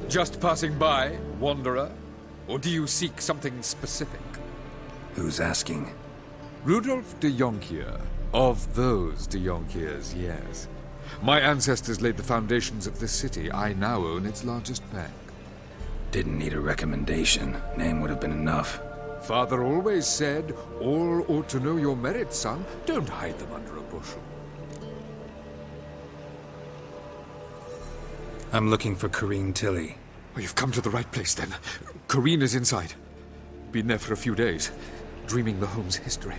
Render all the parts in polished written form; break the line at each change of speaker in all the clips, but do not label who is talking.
Just passing by, wanderer? Or do you seek something specific?
Who's asking?
Rudolf de Jonkier. Of those de Jonkiers, yes. My ancestors laid the foundations of this city. I now own its largest bank.
Didn't need a recommendation. Name would have been enough.
Father always said, all ought to know your merits, son. Don't hide them under a bushel.
I'm looking for Corrine Tilly.
Oh, you've come to the right place, then. Corrine is inside. Been there for a few days, dreaming the home's history.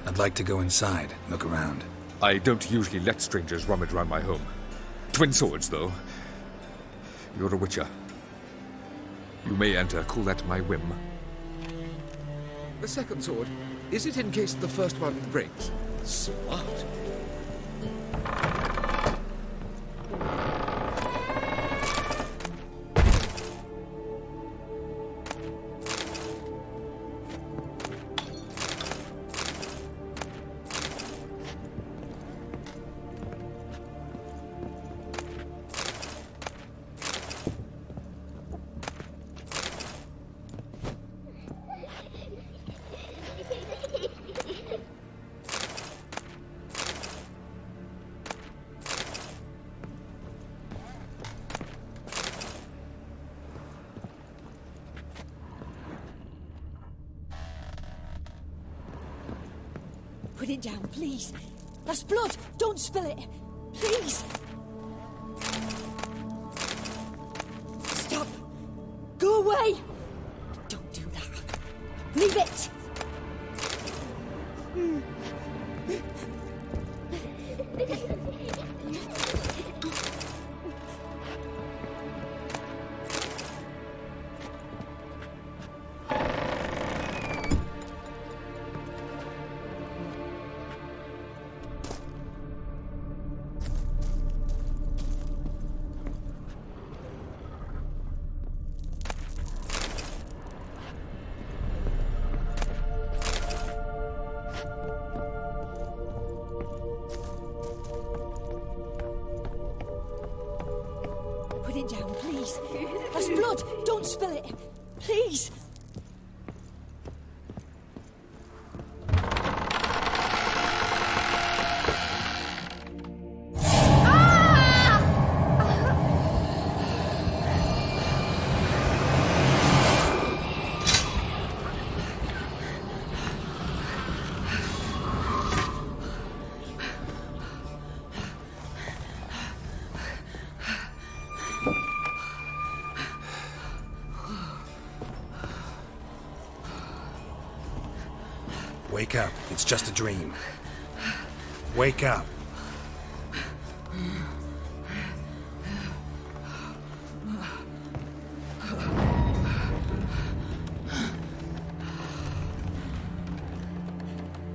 I'd like to go inside, look around.
I don't usually let strangers rummage around my home. Twin swords, though. You're a witcher. You may enter, call that my whim. The second sword, is it in case the first one breaks? Smart.
Put it down, please. That's blood. Don't spill it. Please. Stop. Go away. Don't do that. Leave it. Put it down, please. That's blood. Don't spill it. Please.
Wake up. It's just a dream. Wake up.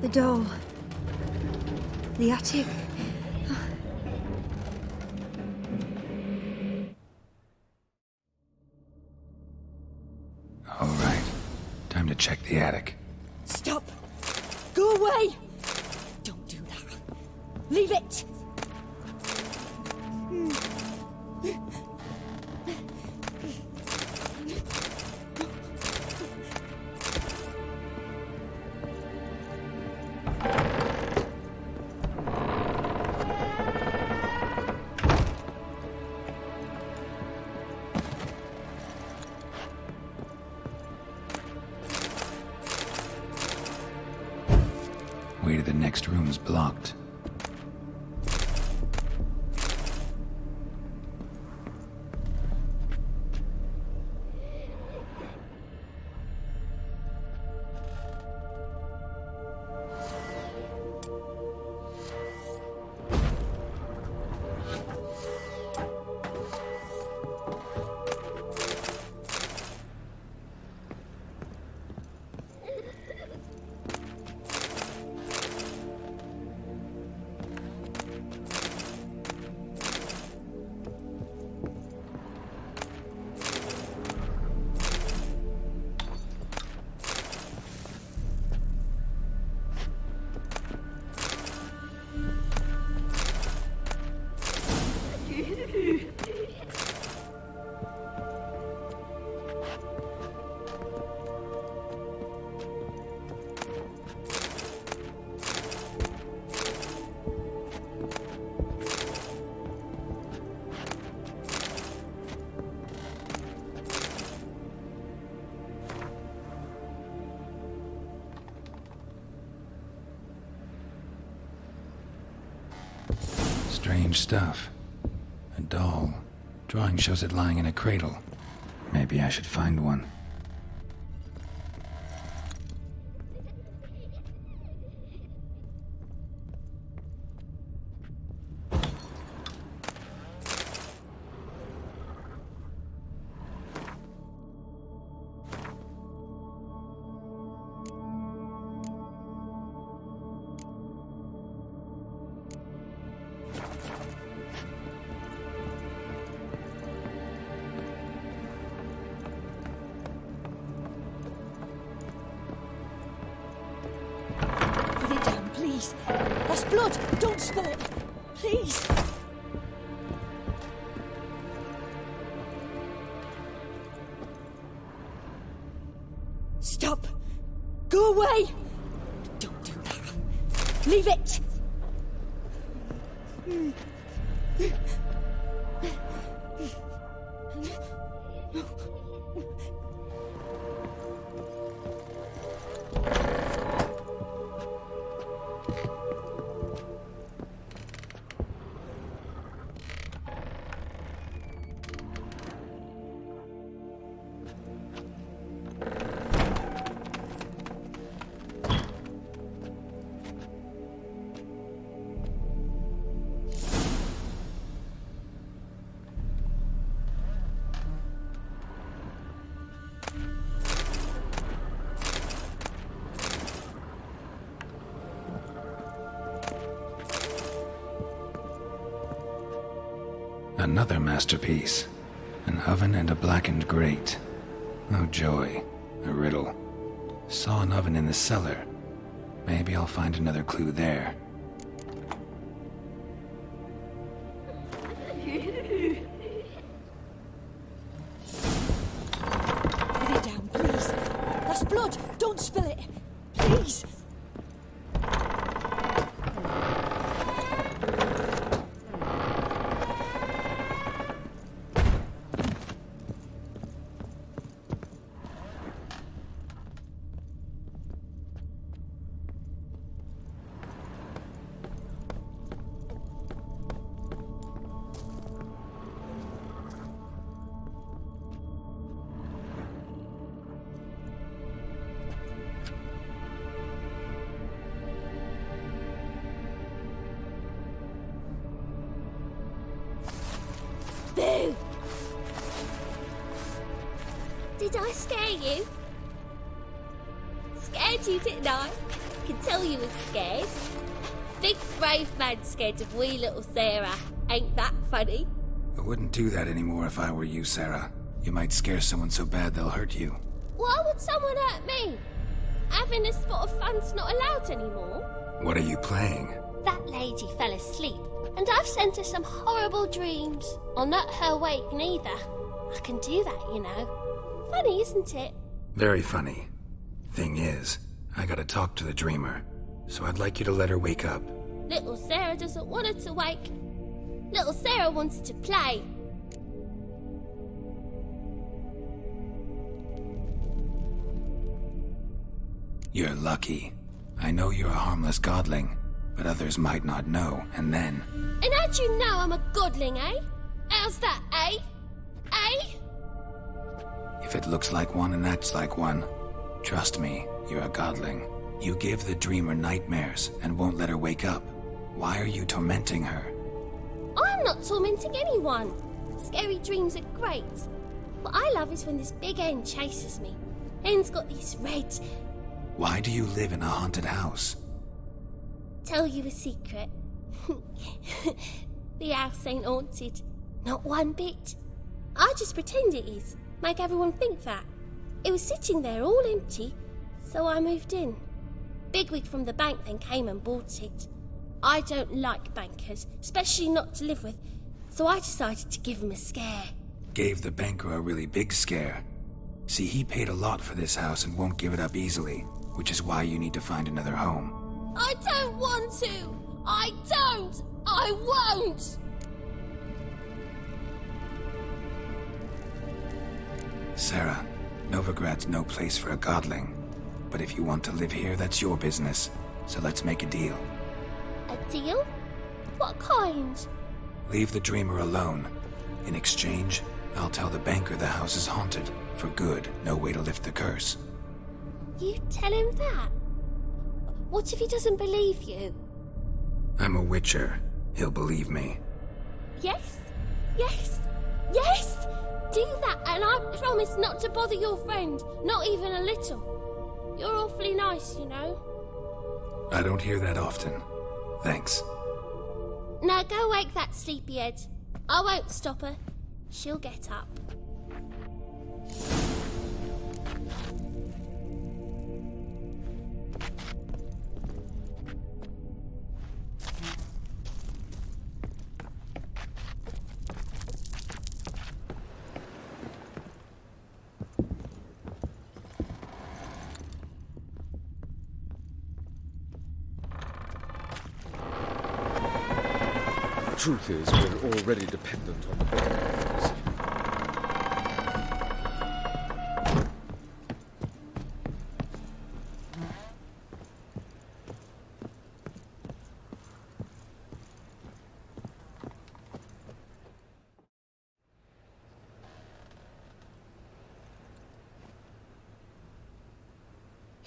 The door. The attic.
All right. Time to check the attic.
Stop. Go away. Don't do that. Leave it.
Way to the next room's blocked. Strange stuff. A doll. Drawing shows it lying in a cradle. Maybe I should find one.
Put it down, please. That's blood. Don't spill it. Please. Stop. Go away. Don't do that. Leave it.
Another masterpiece. An oven and a blackened grate. Oh joy. A riddle. Saw an oven in the cellar. Maybe I'll find another clue there.
Put it down, please. That's blood. Don't spill it. Please.
Boo! Did I scare you? Scared you, didn't I? Can tell you was scared. Big brave man scared of wee little Sarah. Ain't that funny?
I wouldn't do that anymore if I were you, Sarah. You might scare someone so bad they'll hurt you.
Why would someone hurt me? Having a spot of fun's not allowed anymore.
What are you playing?
That lady fell asleep, and I've sent her some horrible dreams. I'll not her wake neither. I can do that, you know. Funny, isn't it?
Very funny. Thing is, I gotta talk to the dreamer, so I'd like you to let her wake up.
Little Sarah doesn't want her to wake. Little Sarah wants to play.
You're lucky. I know you're a harmless godling, but others might not know, and then...
And how'd you know I'm a godling, eh? How's that, eh? Eh?
If it looks like one and acts like one, trust me, you're a godling. You give the dreamer nightmares and won't let her wake up. Why are you tormenting her?
I'm not tormenting anyone. Scary dreams are great. What I love is when this big hen chases me. Hen's got these red...
Why do you live in a haunted house?
Tell you a secret. The house ain't haunted. Not one bit. I just pretend it is. Make everyone think that. It was sitting there all empty, so I moved in. Bigwig from the bank then came and bought it. I don't like bankers, especially not to live with, so I decided to give him a scare.
Gave the banker a really big scare. See, he paid a lot for this house and won't give it up easily, which is why you need to find another home.
I don't want to! I don't! I won't!
Sarah, Novigrad's no place for a godling. But if you want to live here, that's your business. So let's make a deal.
A deal? What kind?
Leave the dreamer alone. In exchange, I'll tell the banker the house is haunted. For good, no way to lift the curse.
You tell him that? What if he doesn't believe you?
I'm a witcher. He'll believe me.
Yes? Yes? Yes! Do that and I promise not to bother your friend. Not even a little. You're awfully nice, you know.
I don't hear that often. Thanks.
Now go wake that sleepyhead. I won't stop her. She'll get up.
Truth is, we're already dependent on the boys.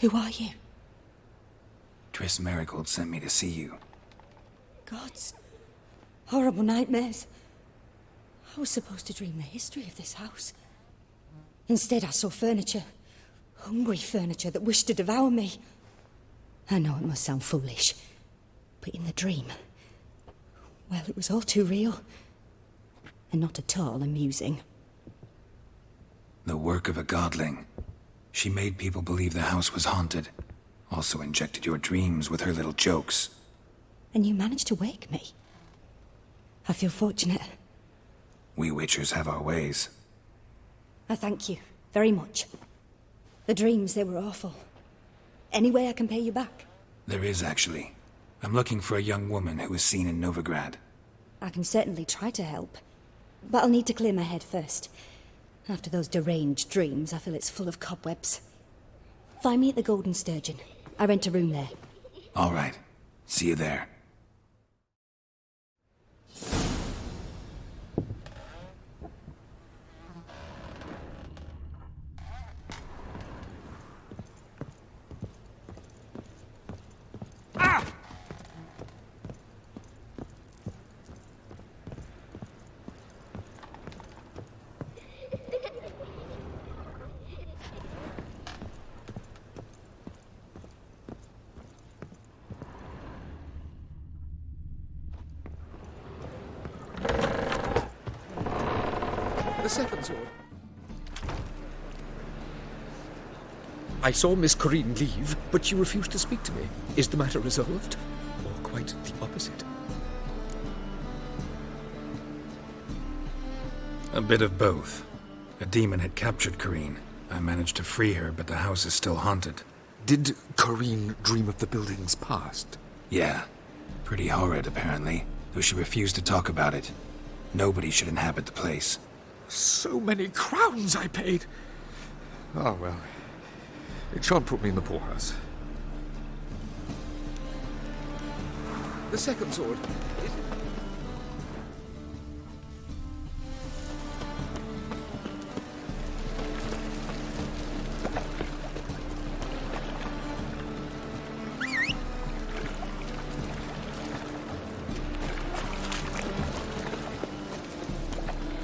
Who are you?
Triss Marigold sent me to see you.
Gods. Horrible nightmares. I was supposed to dream the history of this house. Instead, I saw furniture. Hungry furniture that wished to devour me. I know it must sound foolish, but in the dream, well, it was all too real. And not at all amusing.
The work of a godling. She made people believe the house was haunted. Also injected your dreams with her little jokes.
And you managed to wake me. I feel fortunate.
We witchers have our ways.
I thank you very much. The dreams, they were awful. Any way I can pay you back?
There is, actually. I'm looking for a young woman who was seen in Novigrad.
I can certainly try to help. But I'll need to clear my head first. After those deranged dreams, I feel it's full of cobwebs. Find me at the Golden Sturgeon. I rent a room there.
All right. See you there.
The second sword. I saw Miss Corinne leave, but she refused to speak to me. Is the matter resolved? Or quite the opposite?
A bit of both. A demon had captured Corinne. I managed to free her, but the house is still haunted.
Did Corinne dream of the building's past?
Yeah. Pretty horrid, apparently, though she refused to talk about it. Nobody should inhabit the place.
So many crowns I paid. Oh, well. It shan't put me in the poorhouse. The second sword.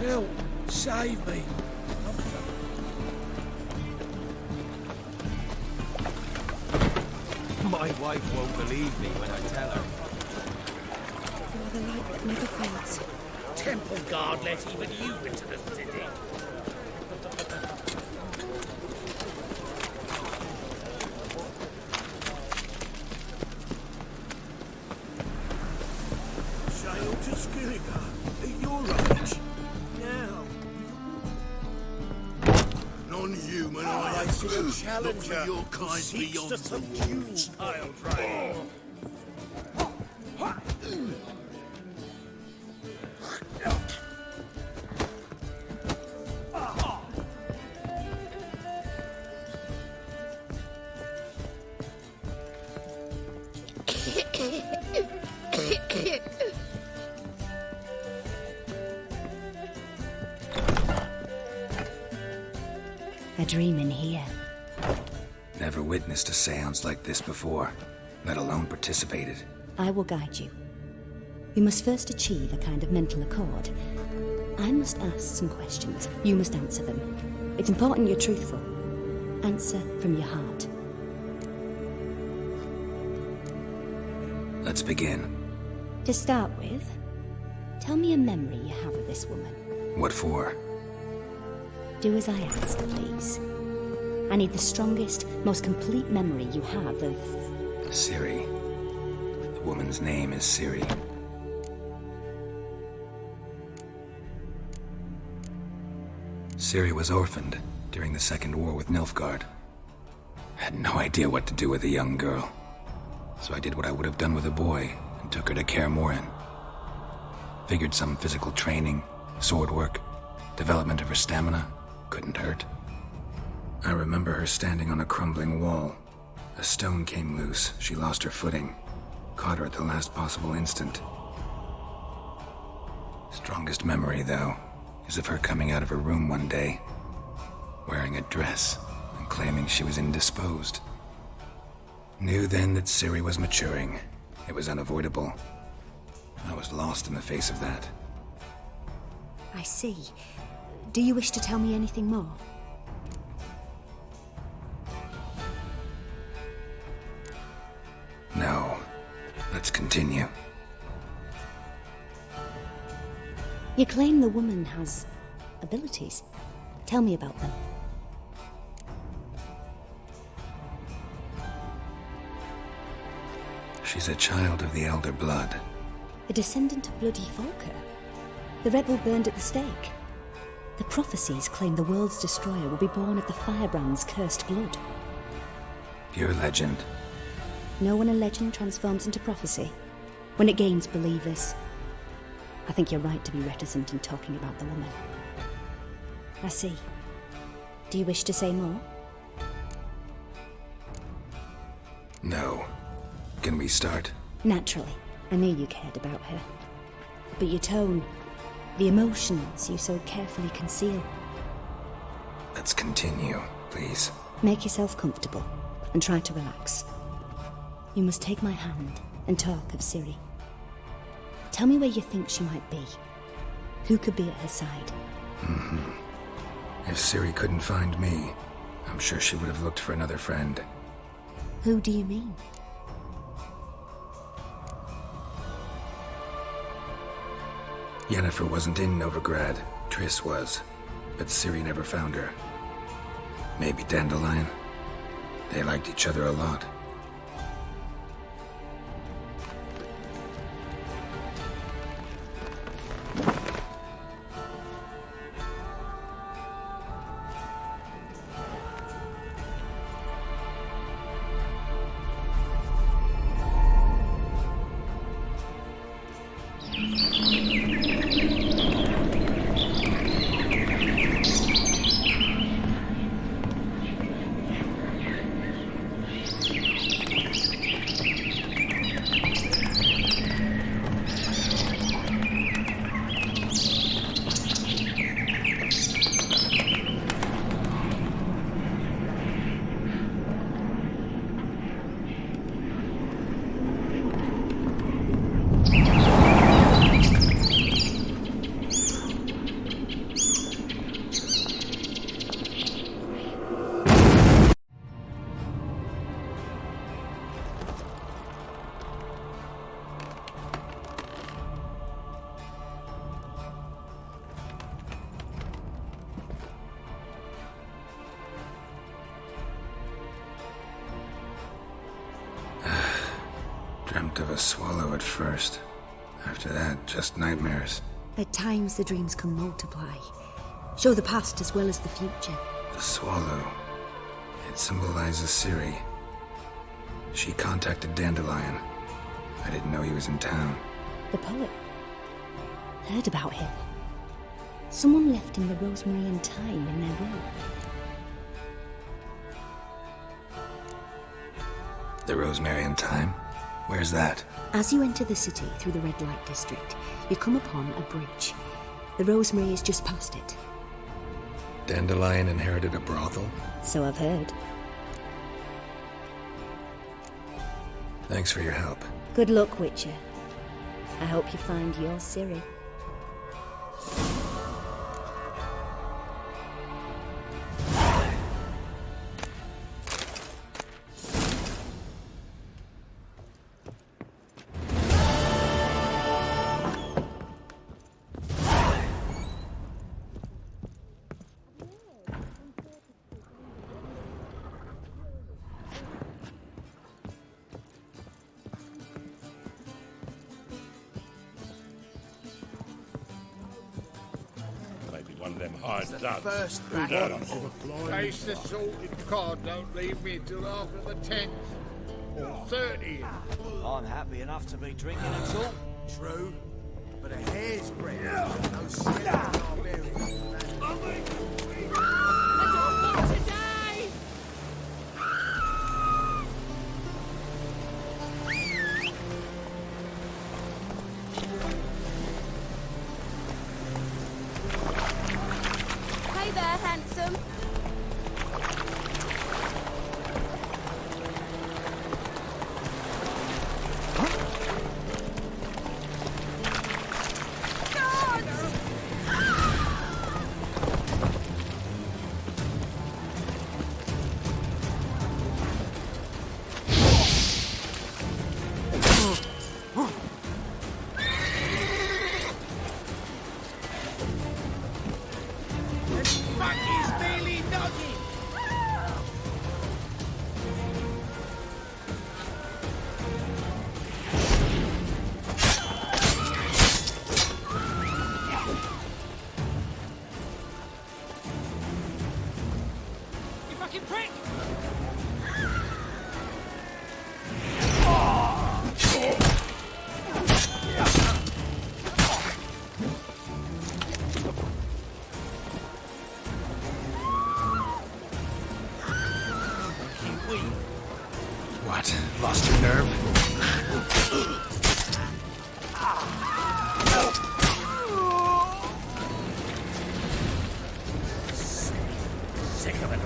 Help! Save me! My wife won't believe me when I tell her.
You're the light that never fades.
Temple guard let even you into the city. Sail to Skilliga at your age. Now.
Non-human
I see a
Look
challenger
for your
who
kind
seeks
beyond
to
the
subdue
walls.
pile driver.
A dream in here.
Never witnessed a seance like this before, let alone participated.
I will guide you. We must first achieve a kind of mental accord. I must ask some questions. You must answer them. It's important you're truthful. Answer from your heart.
Let's begin.
To start with, tell me a memory you have of this woman.
What for?
Do as I ask, please. I need the strongest, most complete memory you have of...
Ciri. The woman's name is Ciri. Ciri was orphaned during the Second War with Nilfgaard. Had no idea what to do with a young girl. So I did what I would have done with a boy and took her to Kaer Morhen. Figured some physical training, sword work, development of her stamina couldn't hurt. I remember her standing on a crumbling wall. A stone came loose, she lost her footing. Caught her at the last possible instant. Strongest memory, though, is of her coming out of her room one day, wearing a dress and claiming she was indisposed. Knew then that Ciri was maturing. It was unavoidable. I was lost in the face of that.
I see. Do you wish to tell me anything more?
No. Let's continue.
You claim the woman has abilities. Tell me about them.
She's a child of the Elder Blood.
A descendant of bloody Volker. The rebel burned at the stake. The prophecies claim the world's destroyer will be born of the firebrand's cursed blood.
Pure legend.
Know when a legend transforms into prophecy? When it gains believers. I think you're right to be reticent in talking about the woman. I see. Do you wish to say more?
No. Can we start?
Naturally. I knew you cared about her. But your tone, the emotions you so carefully conceal.
Let's continue, please.
Make yourself comfortable and try to relax. You must take my hand and talk of Ciri. Tell me where you think she might be. Who could be at her side?
If Ciri couldn't find me, I'm sure she would have looked for another friend.
Who do you mean?
Yennefer wasn't in Novigrad. Triss was. But Ciri never found her. Maybe Dandelion. They liked each other a lot. Dreamt of a swallow at first. After that, just nightmares.
At times the dreams can multiply. Show the past as well as the future.
The swallow. It symbolizes Ciri. She contacted Dandelion. I didn't know he was in town.
The poet. Heard about him. Someone left him the rosemary and thyme in their will.
The rosemary and thyme? Where's that?
As you enter the city through the red light district, you come upon a bridge. The rosemary is just past it.
Dandelion inherited a brothel?
So I've heard.
Thanks for your help.
Good luck, Witcher. I hope you find your Ciri.
One of them hard done.
First case the sorted card don't leave me till after the 10th or 30th.
I'm happy enough to be drinking at all.
True, but a hair's breadth. No skeleton
Today! Hey there, handsome.
What? Lost your nerve?
Sick of it.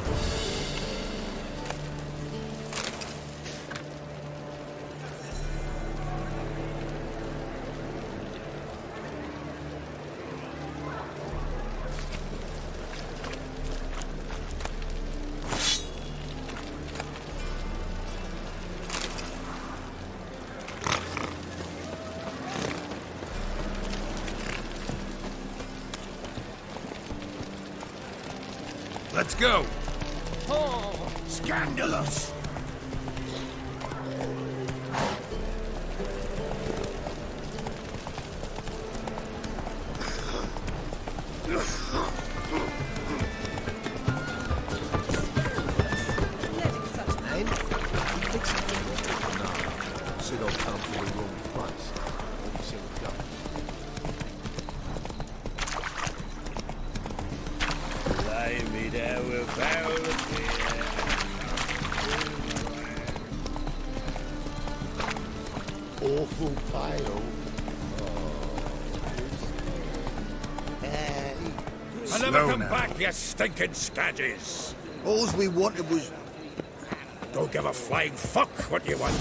Let's go!
Oh, scandalous!
Sid will come to the wrong place. What you see him go?
Blimey, there were barrels here.
Awful pale.
I'll never come back, you stinking scadges!
All we wanted was...
Don't give a flying fuck what you want.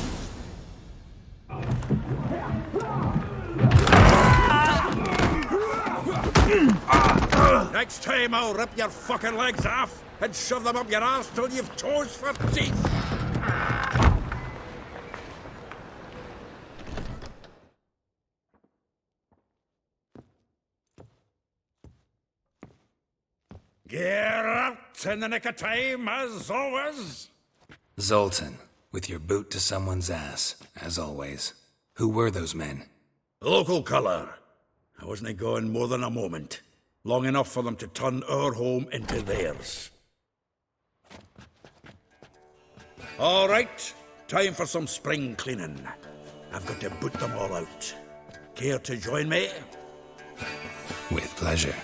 Next time I'll rip your fucking legs off and shove them up your arse till you've toes for teeth. Get out in the nick of time, as always.
Zoltan, with your boot to someone's ass, as always. Who were those men?
Local colour. I wasn't going more than a moment. Long enough for them to turn our home into theirs. All right, time for some spring cleaning. I've got to boot them all out. Care to join me?
With pleasure.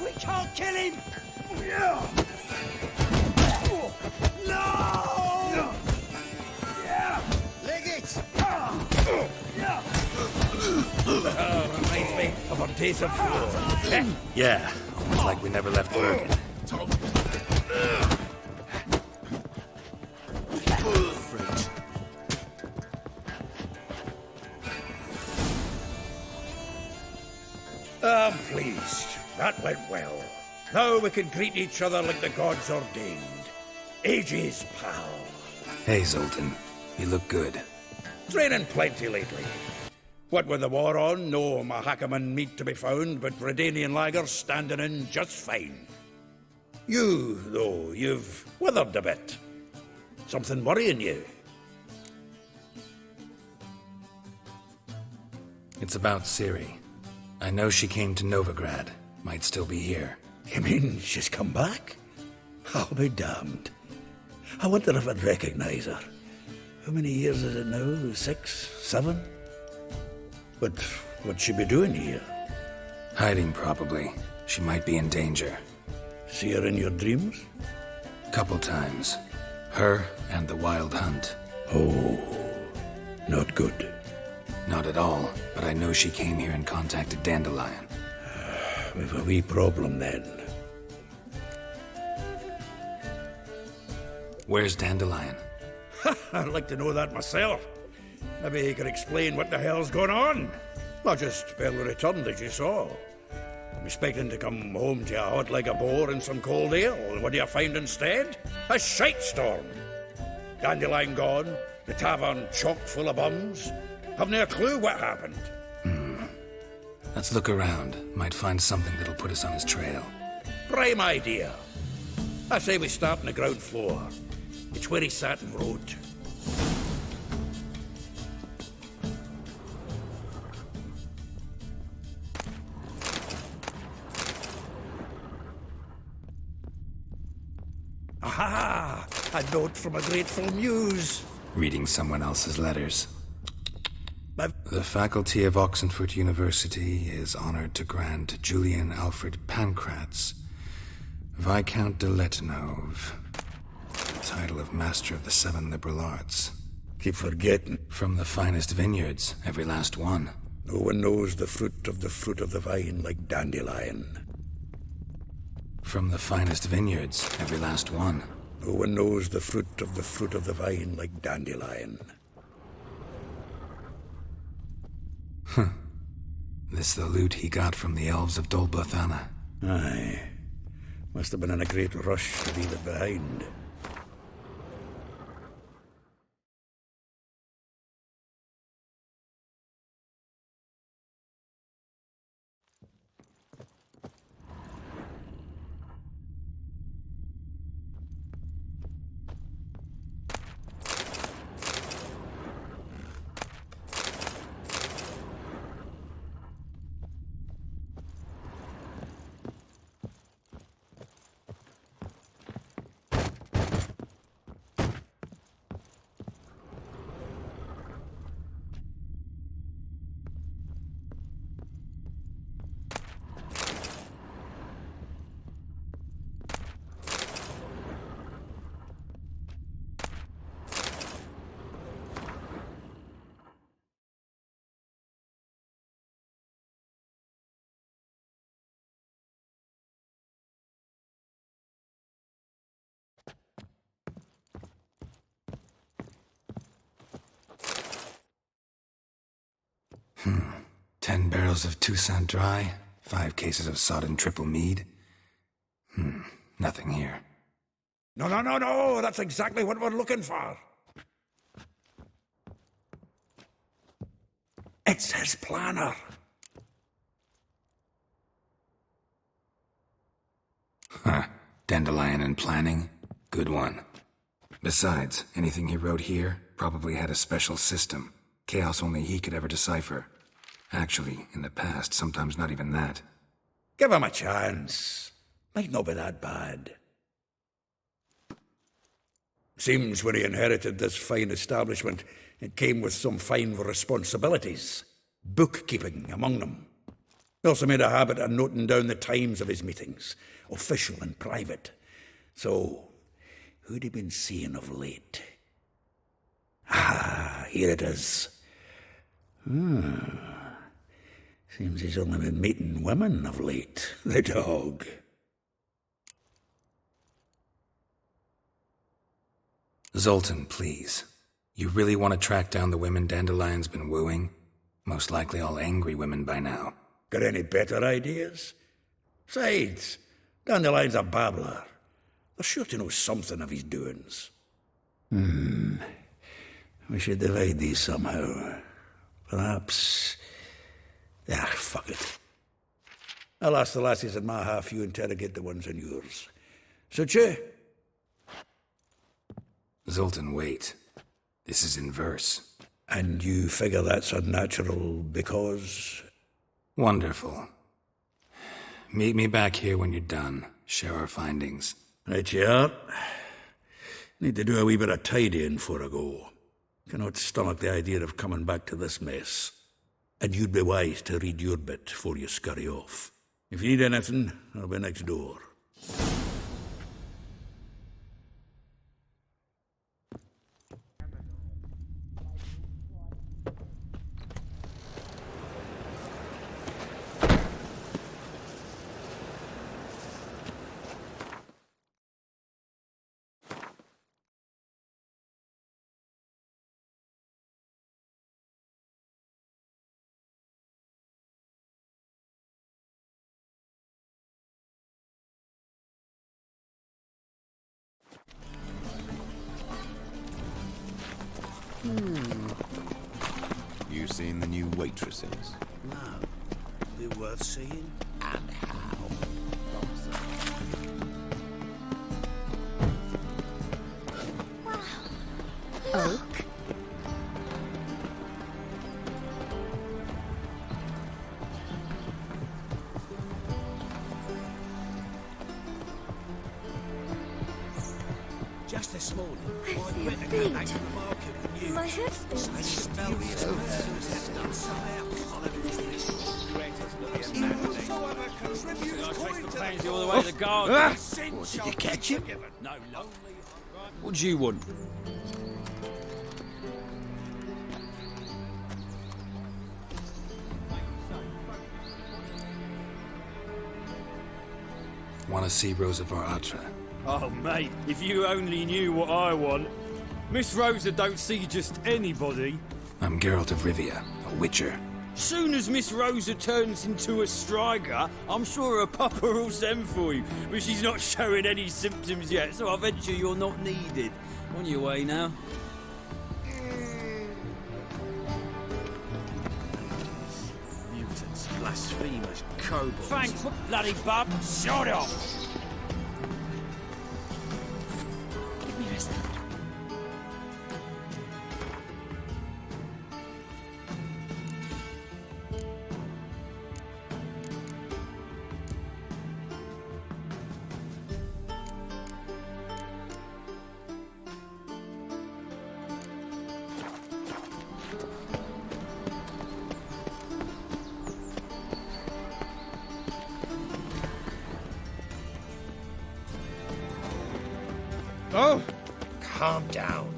We can't kill him!
No!
Leg it!
Reminds me of a days of yore.
Yeah, almost like we never left Bergen.
I'm pleased. That went well. Now we can greet each other like the gods ordained. Ages, pal.
Hey, Zoltan. You look good.
Training plenty lately. What with the war on, no Mahakaman meat to be found, but Redanian lagers standing in just fine. You, though, you've withered a bit. Something worrying you?
It's about Ciri. I know she came to Novigrad. Might still be here.
You mean she's come back? I'll be damned. I wonder if I'd recognize her. How many years is it now? 6, 7? But what'd she be doing here?
Hiding, probably. She might be in danger.
See her in your dreams?
Couple times. Her and the Wild Hunt.
Oh, not good.
Not at all, but I know she came here and contacted Dandelion.
We've a wee problem then.
Where's Dandelion?
I'd like to know that myself. Maybe he could explain what the hell's going on. Not just barely returned, as you saw. I'm expecting to come home to a hot like a boar and some cold ale. What do you find instead? A shite storm. Dandelion gone, the tavern chock full of bums. Haven't a clue what happened.
Let's look around. Might find something that'll put us on his trail.
Prime idea. I say we start on the ground floor. It's where he sat and wrote. Aha! A note from a grateful muse.
Reading someone else's letters.
My-
The faculty of Oxenford University is honored to grant Julian Alfred Pancratz, Viscount de Letenove, the title of Master of the Seven Liberal Arts.
Keep forgetting.
From the finest vineyards, every last one.
No one knows the fruit of the vine like Dandelion.
From the finest vineyards, every last one.
No one knows the fruit of the vine like Dandelion.
This the loot he got from the elves of Dol Blathanna.
Aye. Must have been in a great rush to leave it behind.
Hmm. 10 barrels of Toussaint Dry, 5 cases of sodden triple mead. Nothing here.
No, no, no, no! That's exactly what we're looking for! It's his planner!
Huh. Dandelion and planning? Good one. Besides, anything he wrote here probably had a special system. Chaos only he could ever decipher. Actually, in the past, sometimes not even that.
Give him a chance. Might not be that bad. Seems when he inherited this fine establishment, it came with some fine responsibilities. Bookkeeping among them. He also made a habit of noting down the times of his meetings, official and private. So, who'd he been seeing of late? Ah, here it is. Seems he's only been meeting women of late, the dog.
Zoltan, please. You really want to track down the women Dandelion's been wooing? Most likely all angry women by now.
Got any better ideas? Besides, Dandelion's a babbler. They're sure to know something of his doings. We should divide these somehow. Perhaps... fuck it. I'll ask the lassies in my half, you interrogate the ones in yours. Suit you?
Zoltan, wait. This is in verse.
And you figure that's unnatural because...
Wonderful. Meet me back here when you're done. Share our findings.
Right you are. Need to do a wee bit of tidying before I go. Cannot stomach the idea of coming back to this mess. And you'd be wise to read your bit before you scurry off. If you need anything, I'll be next door.
You seen the new waitresses?
No. They're worth seeing?
And how?
Oak?
Just this morning,
I
I
feel
went to go back
faint.
to the market with you.
My head spins.
Such furious persons have done somehow. I'll have it finished.
All the way to the garden.
What, did you catch him?
No, no. What do you want?
Want to see Rosa Atra?
Oh, mate, if you only knew what I want. Miss Rosa don't see just anybody.
I'm Geralt of Rivia, a witcher.
Soon as Miss Rosa turns into a striker, I'm sure her papa will send for you. But she's not showing any symptoms yet, so I venture you're not needed. On your way now.
Mutants, blasphemers, kobolds.
Thanks, bloody bub. Shut off.
Give me rest.
Oh,
Calm down.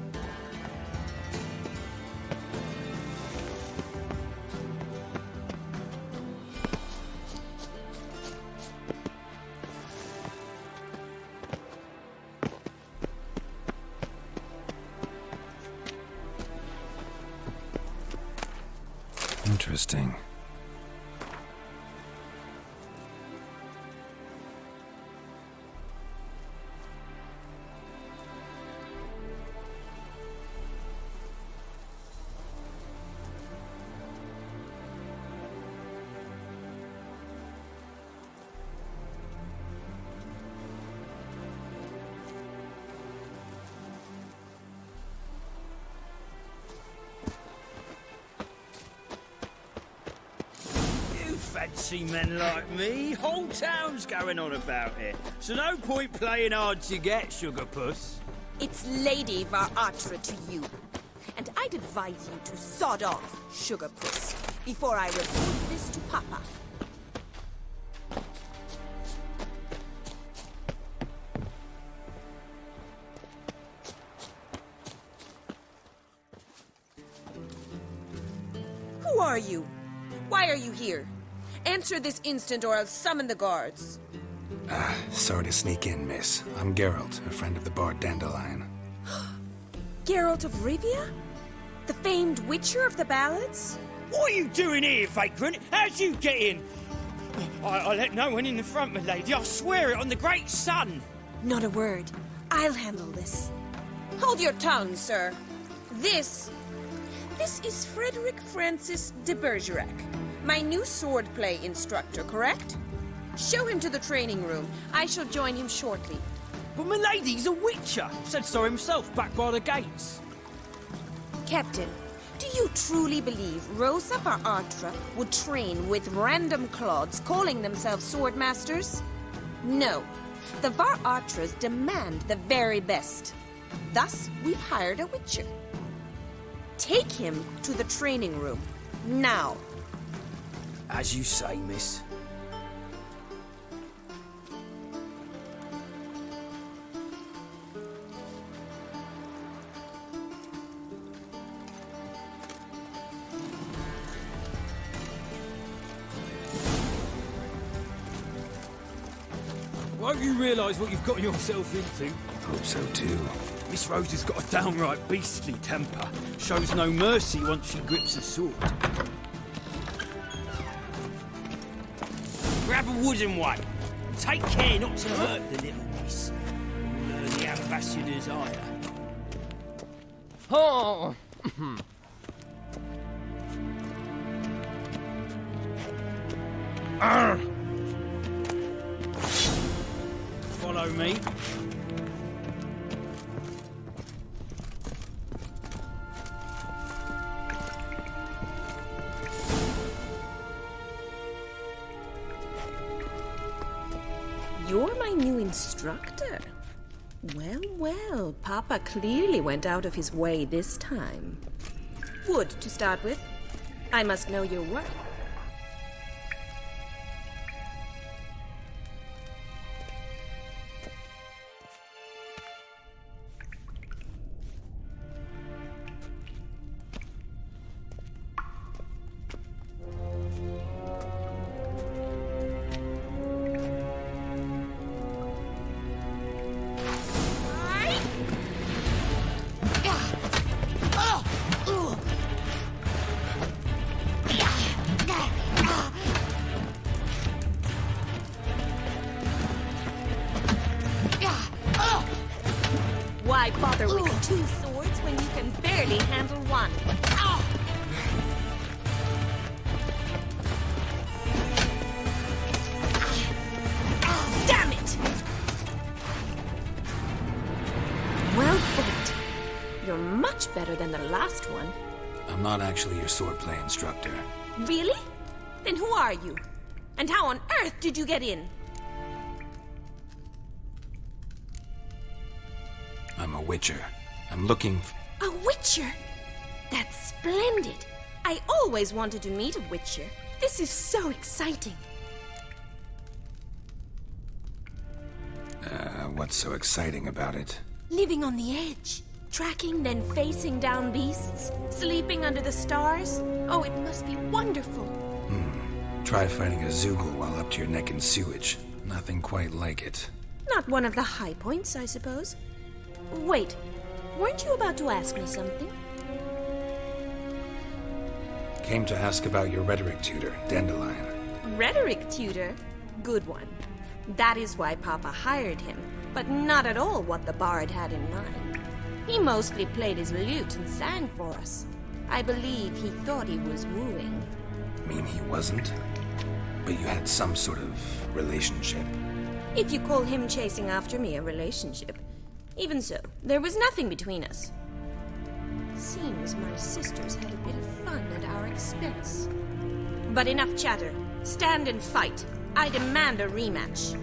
Interesting.
Fancy men like me, whole town's going on about it. So no point playing hard to get, sugar puss.
It's Lady Atra to you. And I'd advise you to sod off, sugar puss, before I report this to Papa. Who are you? Why are you here? Answer this instant or I'll summon the guards.
Sorry to sneak in, miss. I'm Geralt, a friend of the bard Dandelion.
Geralt of Rivia? The famed witcher of the ballads?
What are you doing here, vagrant? How'd you get in? I let no one in the front, my lady. I swear it on the great sun.
Not a word. I'll handle this. Hold your tongue, sir. This is Frederick Francis de Bergerac, my new swordplay instructor, correct? Show him to the training room. I shall join him shortly.
But my lady's a witcher. Said so himself back by the gates.
Captain, do you truly believe Rosa Var Artra would train with random clods calling themselves swordmasters? No. The Var Artras demand the very best. Thus, we've hired a witcher. Take him to the training room. Now.
As you say, miss. Won't you realise what you've got yourself into?
Hope so too.
Miss Rose has got a downright beastly temper. Shows no mercy once she grips a sword. Grab a wooden one. Take care not to hurt the little miss. The ambassador's ire.
Oh!
Follow me.
You're my new instructor. Well, well, Papa clearly went out of his way this time. Wood, to start with. I must know your work. Why bother with two swords when you can barely handle one? Damn it! Well fought. You're much better than the last one.
I'm not actually your swordplay instructor.
Really? Then who are you? And how on earth did you get in?
I'm a witcher. I'm looking
A witcher? That's splendid. I always wanted to meet a witcher. This is so exciting.
What's so exciting about it?
Living on the edge. Tracking, then facing down beasts. Sleeping under the stars. Oh, it must be wonderful.
Try fighting a Zoogle while up to your neck in sewage. Nothing quite like it.
Not one of the high points, I suppose. Wait, weren't you about to ask me something?
Came to ask about your rhetoric tutor, Dandelion.
Rhetoric tutor? Good one. That is why Papa hired him, but not at all what the bard had in mind. He mostly played his lute and sang for us. I believe he thought he was wooing.
Mean he wasn't? But you had some sort of relationship.
If you call him chasing after me a relationship. Even so, there was nothing between us. Seems my sisters had a bit of fun at our expense. But enough chatter. Stand and fight. I demand a rematch.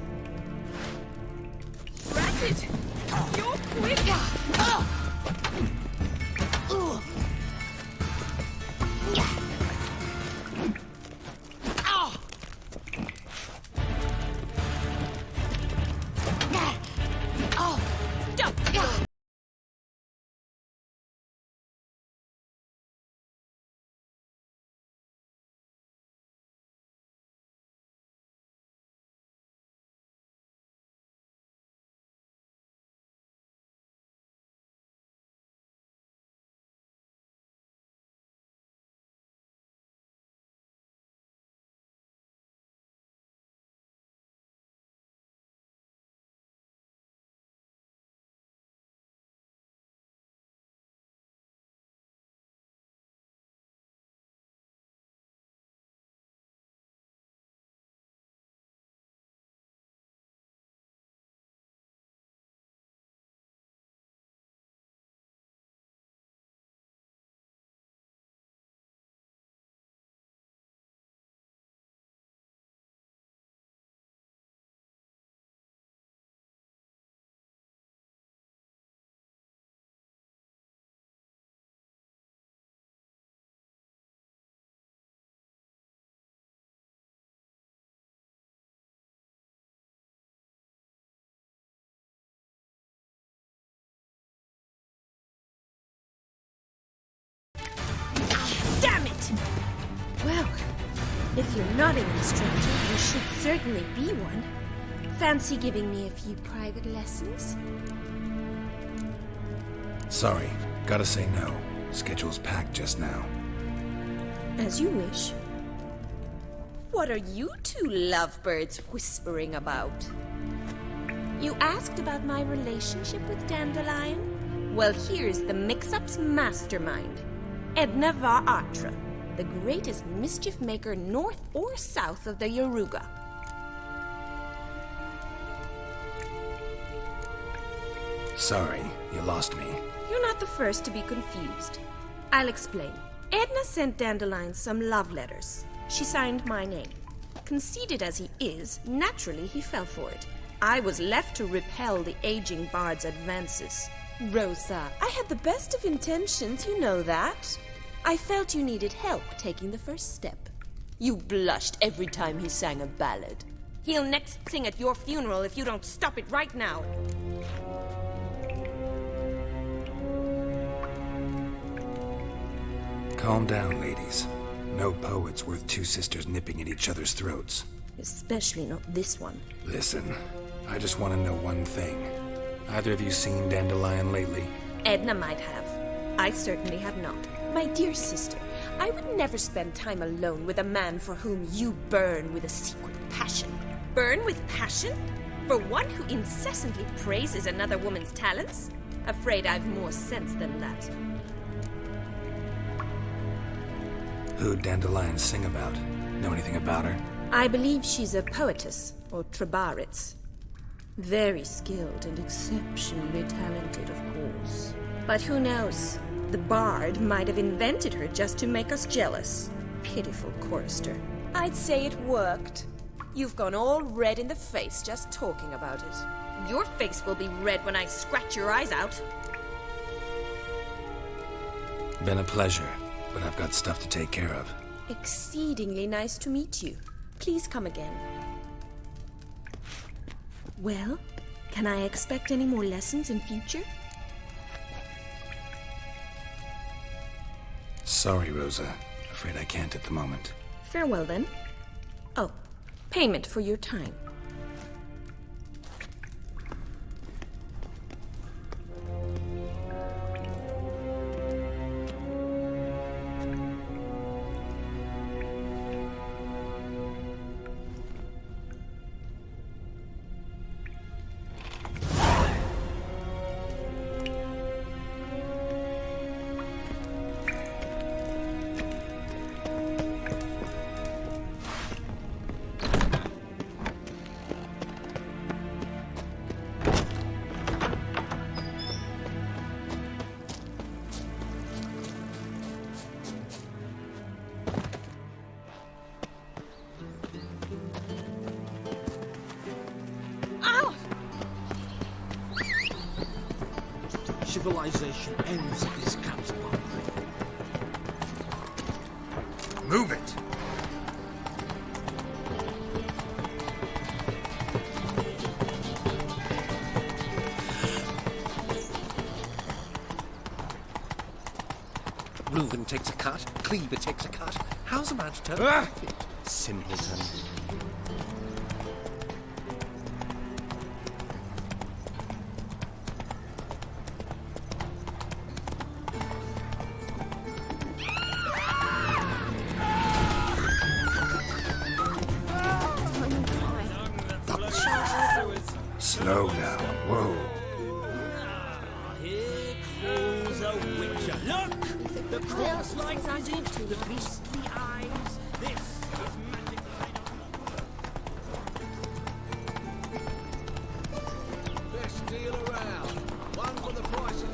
Ratted! You're quick!
Captain.
Well, if you're not an instructor, you should certainly be one. Fancy giving me a few private lessons?
Sorry, gotta say no. Schedule's packed just now.
As you wish. What are you two lovebirds whispering about? You asked about my relationship with Dandelion? Well, here's the mix-up's mastermind. Edna var Atra, the greatest mischief maker north or south of the Yaruga.
Sorry, you lost me.
You're not the first to be confused. I'll explain. Edna sent Dandelion some love letters. She signed my name. Conceited as he is, naturally he fell for it. I was left to repel the aging bard's advances. Rosa, I had the best of intentions, you know that. I felt you needed help taking the first step. You blushed every time he sang a ballad. He'll next sing at your funeral if you don't stop it right now.
Calm down, ladies. No poet's worth two sisters nipping at each other's throats.
Especially not this one.
Listen, I just want to know one thing. Either of you seen Dandelion lately?
Edna might have. I certainly have not. My dear sister, I would never spend time alone with a man for whom you burn with a secret passion. Burn with passion? For one who incessantly praises another woman's talents? Afraid I've more sense than that.
Who'd Dandelion sing about? Know anything about her?
I believe she's a poetess, or trabaritz. Very skilled and exceptionally talented, of course. But who knows? The bard might have invented her just to make us jealous. Pitiful chorister. I'd say it worked. You've gone all red in the face just talking about it. Your face will be red when I scratch your eyes out.
Been a pleasure, but I've got stuff to take care of.
Exceedingly nice to meet you. Please come again. Well, can I expect any more lessons in future?
Sorry, Rosa. Afraid I can't at the moment.
Farewell, then. Oh, payment for your time.
Civilization ends at this counterpart.
Move it!
Reuven takes a cut, Cleaver takes a cut. How's a man to turn? Simpleton.
Slow now. Whoa.
Here crawls a witcher. Look! The cross light is into the beastly eyes. This is magic light on.
Best deal around. One for the price of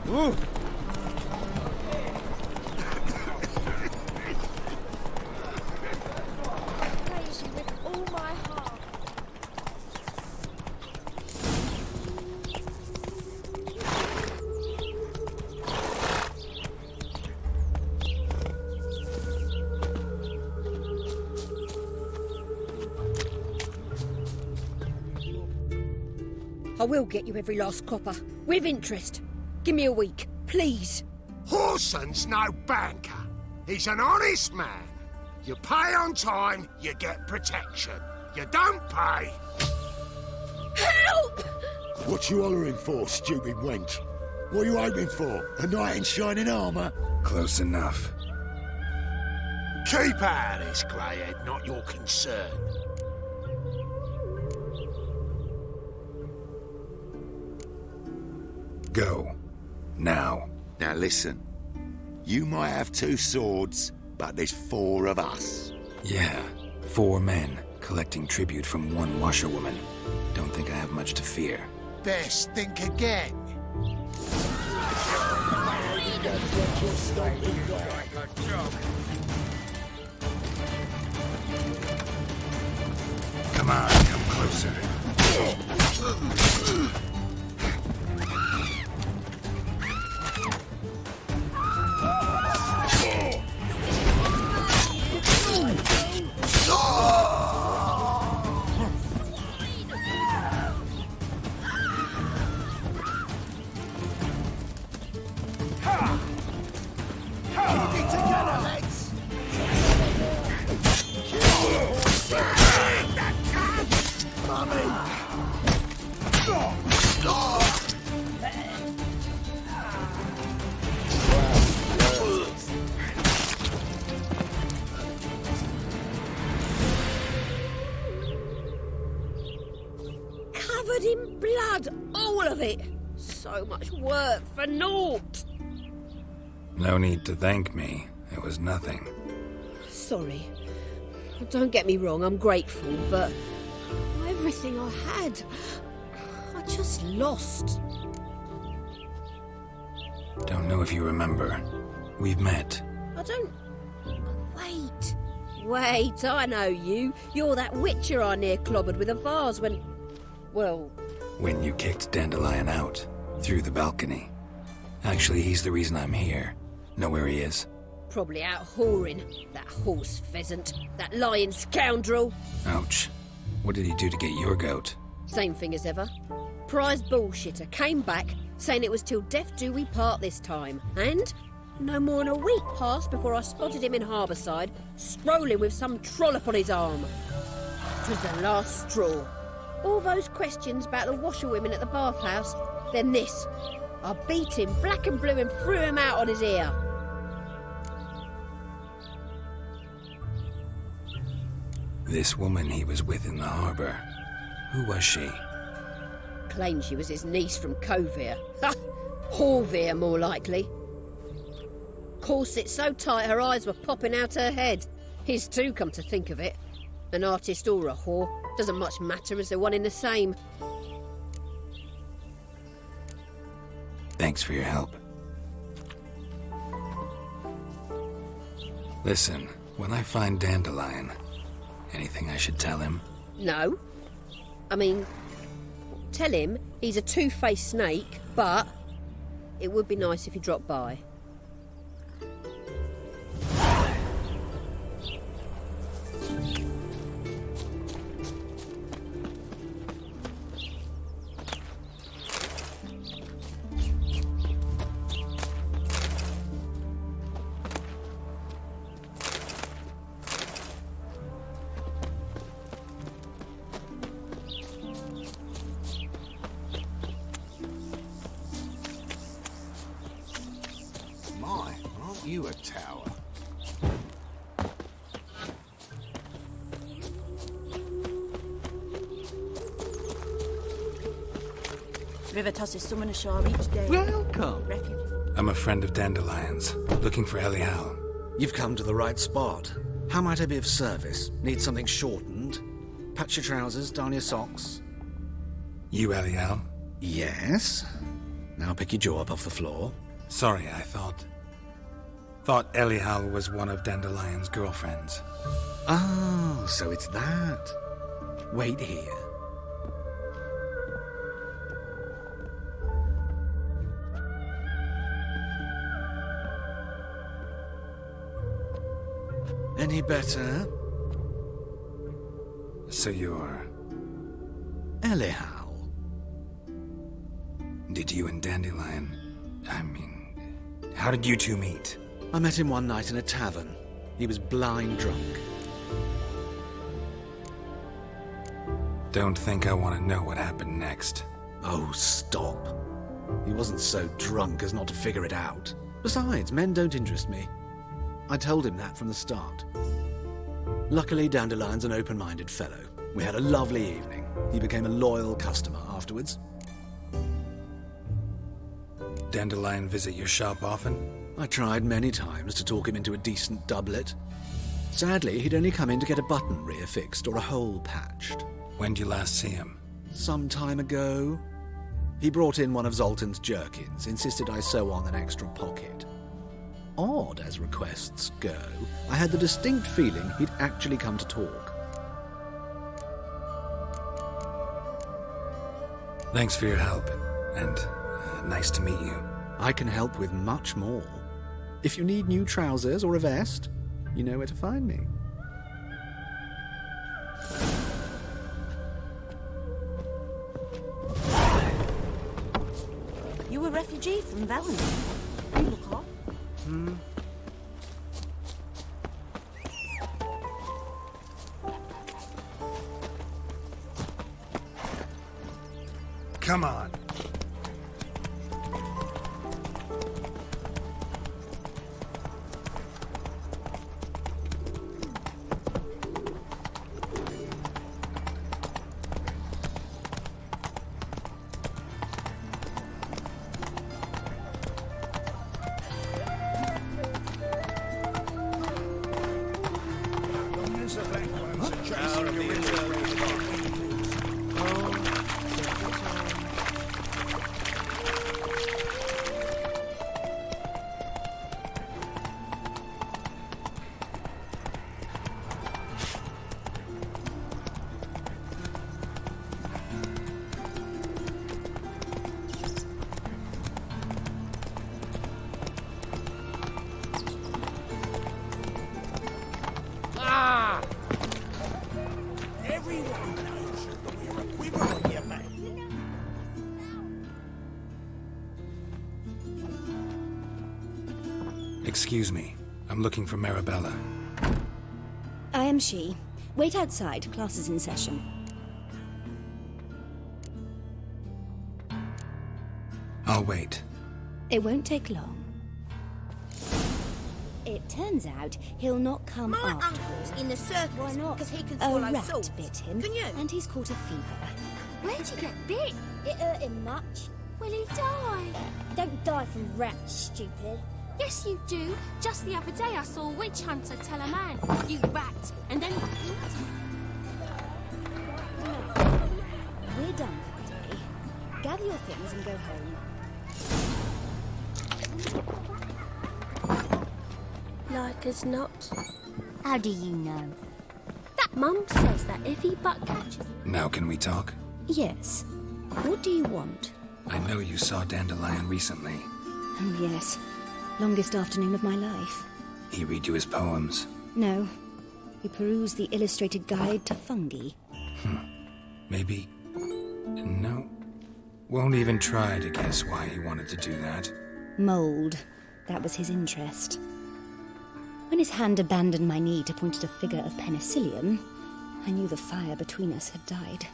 two.
Ooh!
I will get you every last copper, with interest. Give me a week, please.
Horson's no banker. He's an honest man. You pay on time, you get protection. You don't pay...
Help!
What you hollering for, stupid wench? What are you hoping for? A knight in shining armour?
Close enough.
Keep out of this, greyhead, not your concern.
Go. Now.
Now listen. You might have 2 swords, but there's 4 of us.
Yeah, 4 men collecting tribute from 1 washerwoman. Don't think I have much to fear.
Best think again.
Come on, come closer.
Covered in blood, all of it. So much work for naught.
No need to thank me. It was nothing.
Sorry. Don't get me wrong, I'm grateful, but everything I had, I just lost.
Don't know if you remember. We've met.
I don't... Wait, I know you. You're that witcher I near clobbered with a vase when... Well...
When you kicked Dandelion out. Through the balcony. Actually, he's the reason I'm here. Know where he is?
Probably out whoring. That horse pheasant. That lying scoundrel.
Ouch. What did he do to get your goat?
Same thing as ever. Prize bullshitter came back, saying it was till death do we part this time. And no more than a week passed before I spotted him in Harbourside, strolling with some trollop on his arm. 'Twas the last straw. All those questions about the washerwomen at the bathhouse, then this. I beat him black and blue and threw him out on his ear.
This woman he was with in the harbour. Who was she?
Claimed she was his niece from Covere. Ha! Horvere, more likely. Corset so tight her eyes were popping out her head. His too, come to think of it. An artist or a whore. Doesn't much matter as they're one in the same.
Thanks for your help. Listen, when I find Dandelion, anything I should tell him?
No. I mean, tell him he's a two-faced snake, but it would be nice if he dropped by.
You a tower.
River tosses summon ashore each day.
Welcome.
Refuge.
I'm a friend of Dandelion's, looking for Elial.
You've come to the right spot. How might I be of service? Need something shortened? Patch your trousers, darn your socks.
You Elial?
Yes. Now pick your jaw up off the floor.
Sorry, I thought Elial was one of Dandelion's girlfriends.
Oh, so it's that. Wait here. Any better?
So you're...
Elial.
Did you and Dandelion... how did you two meet?
I met him one night in a tavern. He was blind drunk.
Don't think I want to know what happened next.
Oh, stop. He wasn't so drunk as not to figure it out. Besides, men don't interest me. I told him that from the start. Luckily, Dandelion's an open-minded fellow. We had a lovely evening. He became a loyal customer afterwards.
Dandelion visit your shop often?
I tried many times to talk him into a decent doublet. Sadly, he'd only come in to get a button reaffixed or a hole patched.
When did you last see him?
Some time ago. He brought in one of Zoltan's jerkins, insisted I sew on an extra pocket. Odd as requests go, I had the distinct feeling he'd actually come to talk.
Thanks for your help, and nice to meet you.
I can help with much more. If you need new trousers or a vest, you know where to find me.
You a refugee from Valentine? You look odd.
Come on. Excuse me. I'm looking for Marabella.
I am she. Wait outside. Class is in session.
I'll wait.
It won't take long. It turns out he'll not come
My
afterwards.
uncle's in the circus.
Why not?
Because he can
A
swallow
rat
salt.
bit him,
Can you?
and he's caught a fever.
Where'd you get bit?
It hurt him much.
Will he die?
Don't die from rats, stupid.
Yes, you do. Just the other day I saw a witch hunter tell a man, "You rat," and then
We're done for the day. Gather your things and go home.
like as not.
How do you know?
That Mum says that if he but catches...
Now can we talk?
Yes. What do you want?
I know you saw Dandelion recently.
Oh, yes. Longest afternoon of my life.
He read you his poems?
No. He perused the illustrated guide to fungi.
Maybe... No. Won't even try to guess why he wanted to do that.
Mould. That was his interest. When his hand abandoned my knee to point at a figure of penicillium, I knew the fire between us had died.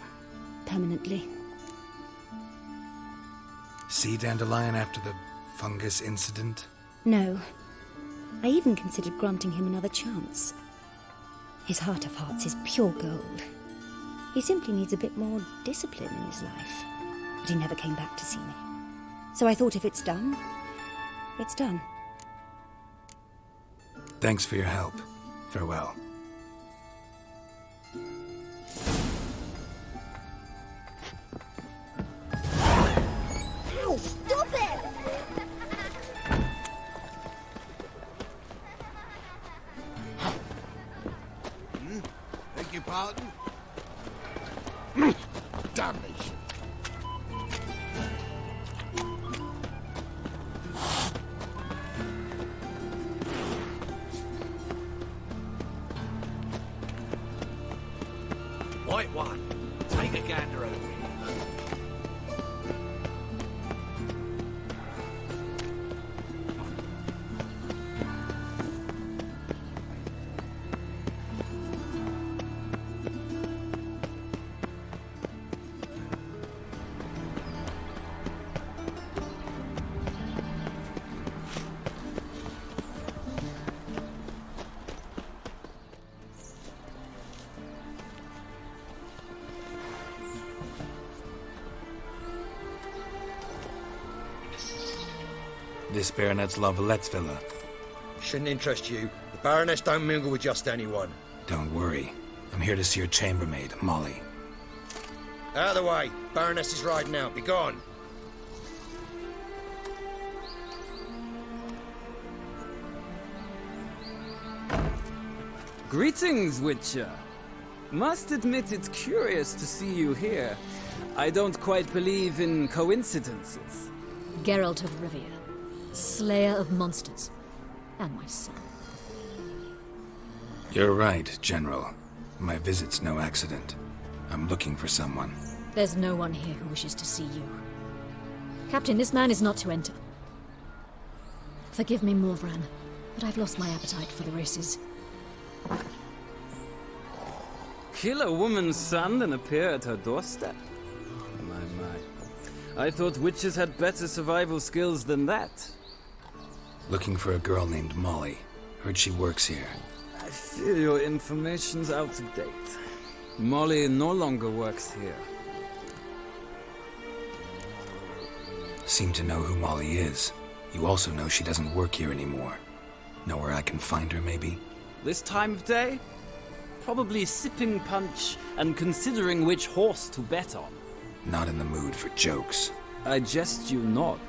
Permanently.
See Dandelion after the fungus incident?
No. I even considered granting him another chance. His heart of hearts is pure gold. He simply needs a bit more discipline in his life. But he never came back to see me. So I thought if it's done, it's done.
Thanks for your help. Farewell.
Ow, stop it!
Beg your pardon? Damage.
White one, take a gander over here.
This Baronet's Lavallette's villa.
Shouldn't interest you. The Baroness don't mingle with just anyone.
Don't worry. I'm here to see your chambermaid, Molly.
Out of the way. Baroness is riding out. Be gone.
Greetings, Witcher. Must admit it's curious to see you here. I don't quite believe in coincidences.
Geralt of Rivia, slayer of monsters, and my son.
You're right, General. My visit's no accident. I'm looking for someone.
There's no one here who wishes to see you. Captain, this man is not to enter. Forgive me, Morvran, but I've lost my appetite for the races.
Kill a woman's son and appear at her doorstep? My. I thought witches had better survival skills than that.
Looking for a girl named Molly. Heard she works here.
I fear your information's out of date. Molly no longer works here.
Seem to know who Molly is. You also know she doesn't work here anymore. Know where I can find her, maybe?
This time of day? Probably sipping punch and considering which horse to bet on.
Not in the mood for jokes.
I jest you not.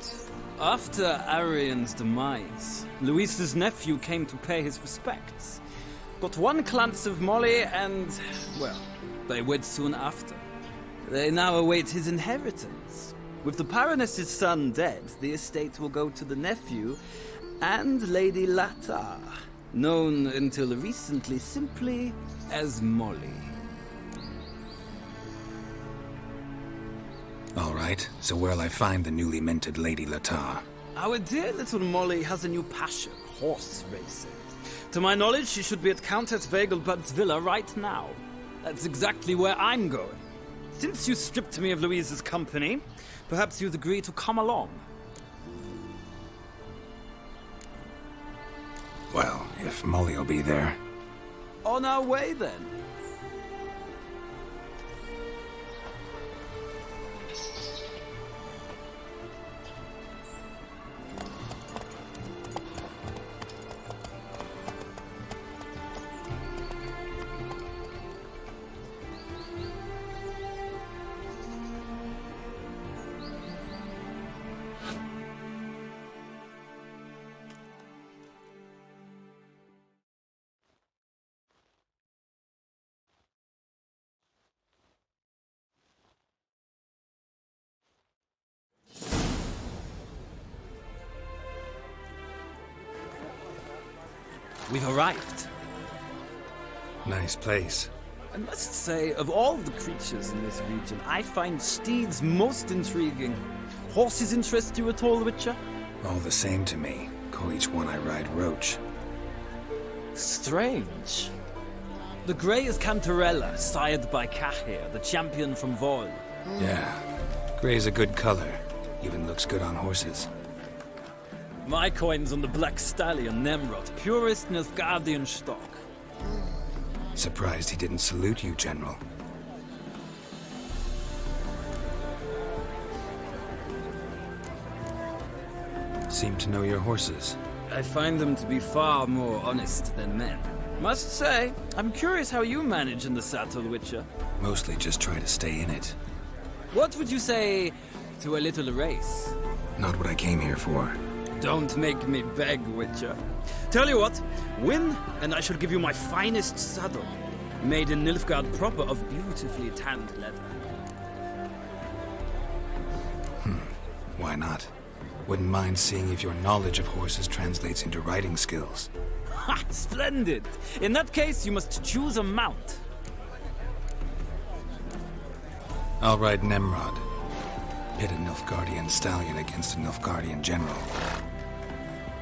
After Arian's demise, Louise's nephew came to pay his respects. Got one glance of Molly and, well, they wed soon after. They now await his inheritance. With the Baroness's son dead, the estate will go to the nephew and Lady Latta, known until recently simply as Molly.
All right, so where'll I find the newly minted Lady Latta?
Our dear little Molly has a new passion, horse racing. To my knowledge, she should be at Countess Vegelbud's villa right now. That's exactly where I'm going. Since you stripped me of Louise's company, perhaps you'd agree to come along.
Well, if Molly'll be there.
On our way, then. We've arrived.
Nice place.
I must say, of all the creatures in this region, I find steeds most intriguing. Horses interest you at all, Witcher?
All the same to me. Call each one I ride Roach.
Strange. The grey is Cantarella, sired by Cahir, the champion from Vol.
Yeah. Grey's a good color. Even looks good on horses.
My coin's on the black stallion, Nemrod, purest Nilfgaardian stock.
Surprised he didn't salute you, General. Seem to know your horses.
I find them to be far more honest than men. Must say, I'm curious how you manage in the saddle, Witcher.
Mostly just try to stay in it.
What would you say to a little race?
Not what I came here for.
Don't make me beg, Witcher. Tell you what, win, and I shall give you my finest saddle, made in Nilfgaard proper of beautifully tanned leather.
Why not? Wouldn't mind seeing if your knowledge of horses translates into riding skills.
Ha! Splendid! In that case, you must choose a mount.
I'll ride Nemrod. Pit a Nilfgaardian stallion against a Nilfgaardian general.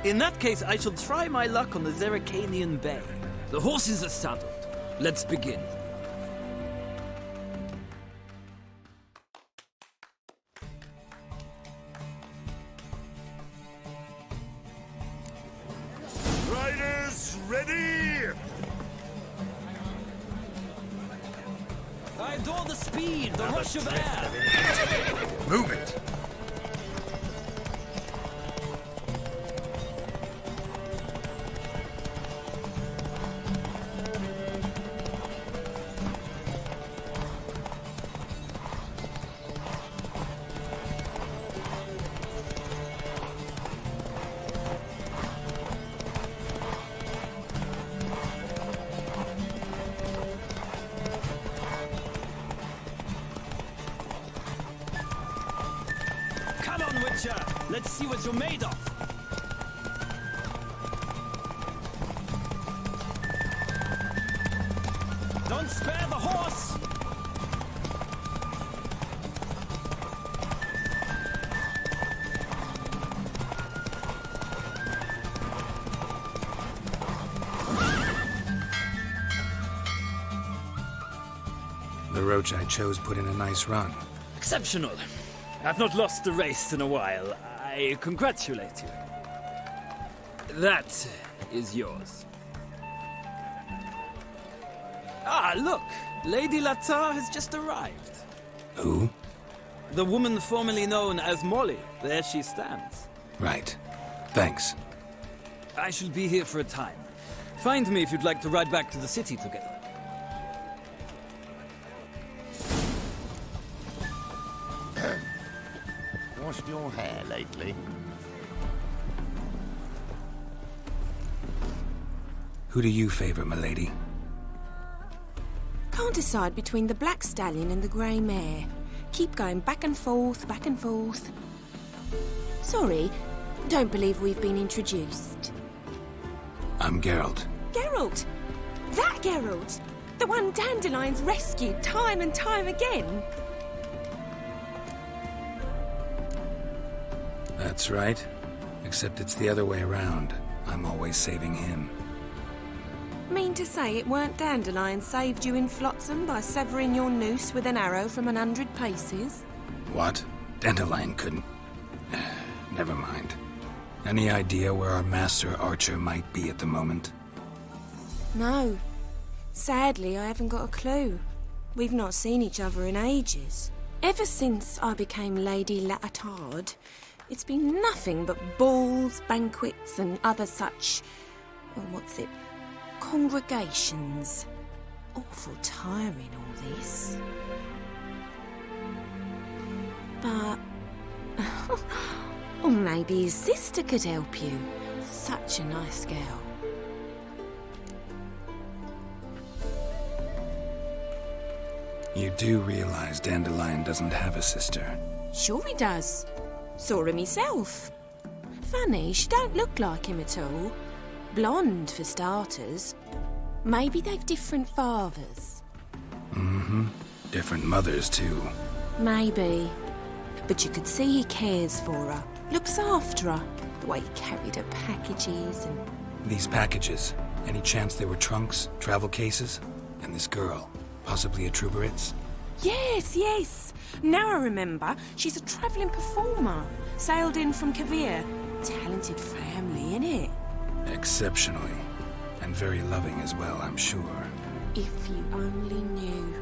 In that case, I shall try my luck on the Zeracanian Bay. The horses are saddled. Let's begin.
Riders, ready!
I adore the speed, the rush of air.
Move it!
Witcher! Let's see what you're made of! Don't spare the horse!
The roach I chose put in a nice run.
Exceptional. I've not lost a race in a while. I congratulate you. That is yours. Ah, look! Lady Latar has just arrived.
Who?
The woman formerly known as Molly. There she stands.
Right. Thanks.
I shall be here for a time. Find me if you'd like to ride back to the city together.
Washed your hair lately?
Who do you favor, milady?
Can't decide between the black stallion and the grey mare. Keep going back and forth, back and forth. Sorry, don't believe we've been introduced.
I'm Geralt.
Geralt! That Geralt! The one Dandelion's rescued time and time again!
That's right. Except it's the other way around. I'm always saving him.
Mean to say it weren't Dandelion saved you in Flotsam by severing your noose with an arrow from 100 paces?
What? Dandelion couldn't... Never mind. Any idea where our master archer might be at the moment?
No. Sadly, I haven't got a clue. We've not seen each other in ages. Ever since I became Lady Latard, it's been nothing but balls, banquets, and other such... congregations. Awful tiring, all this. But... or maybe his sister could help you. Such a nice girl.
You do realize Dandelion doesn't have a sister?
Sure he does. Saw him myself. Funny, she don't look like him at all. Blonde, for starters. Maybe they've different fathers.
Mm-hmm. Different mothers, too.
Maybe. But you could see he cares for her. Looks after her. The way he carried her packages and...
These packages, any chance they were trunks, travel cases? And this girl, possibly a Troubaritz?
Yes, yes. Now I remember, she's a travelling performer. Sailed in from Kavir. Talented family, innit?
Exceptionally. And very loving as well, I'm sure.
If you only knew.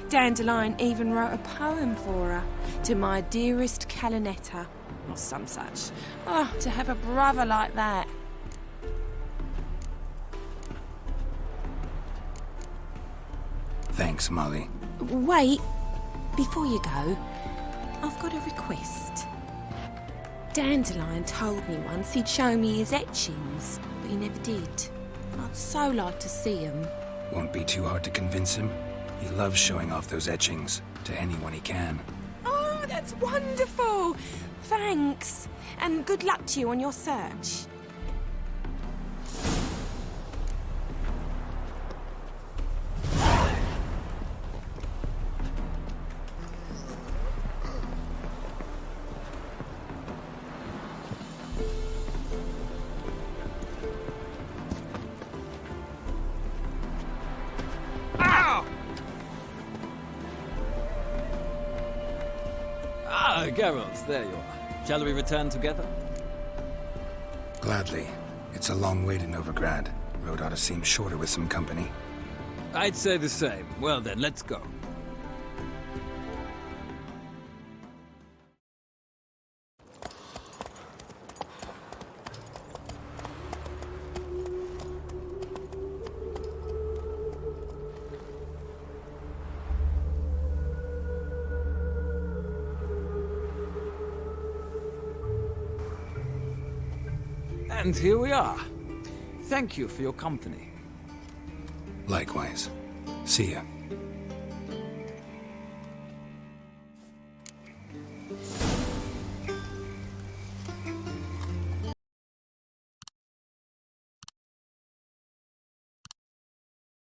Dandelion even wrote a poem for her. To my dearest Calinetta. Or some such. Oh, to have a brother like that.
Thanks, Molly.
Wait. Before you go, I've got a request. Dandelion told me once he'd show me his etchings, but he never did. I'd so like to see them.
Won't be too hard to convince him. He loves showing off those etchings to anyone he can.
Oh, that's wonderful! Thanks. And good luck to you on your search.
Geralt, there you are. Shall we return together?
Gladly. It's a long way to Novigrad. Road ought to seem shorter with some company.
I'd say the same. Well then, let's go. And here we are. Thank you for your company.
Likewise. See ya.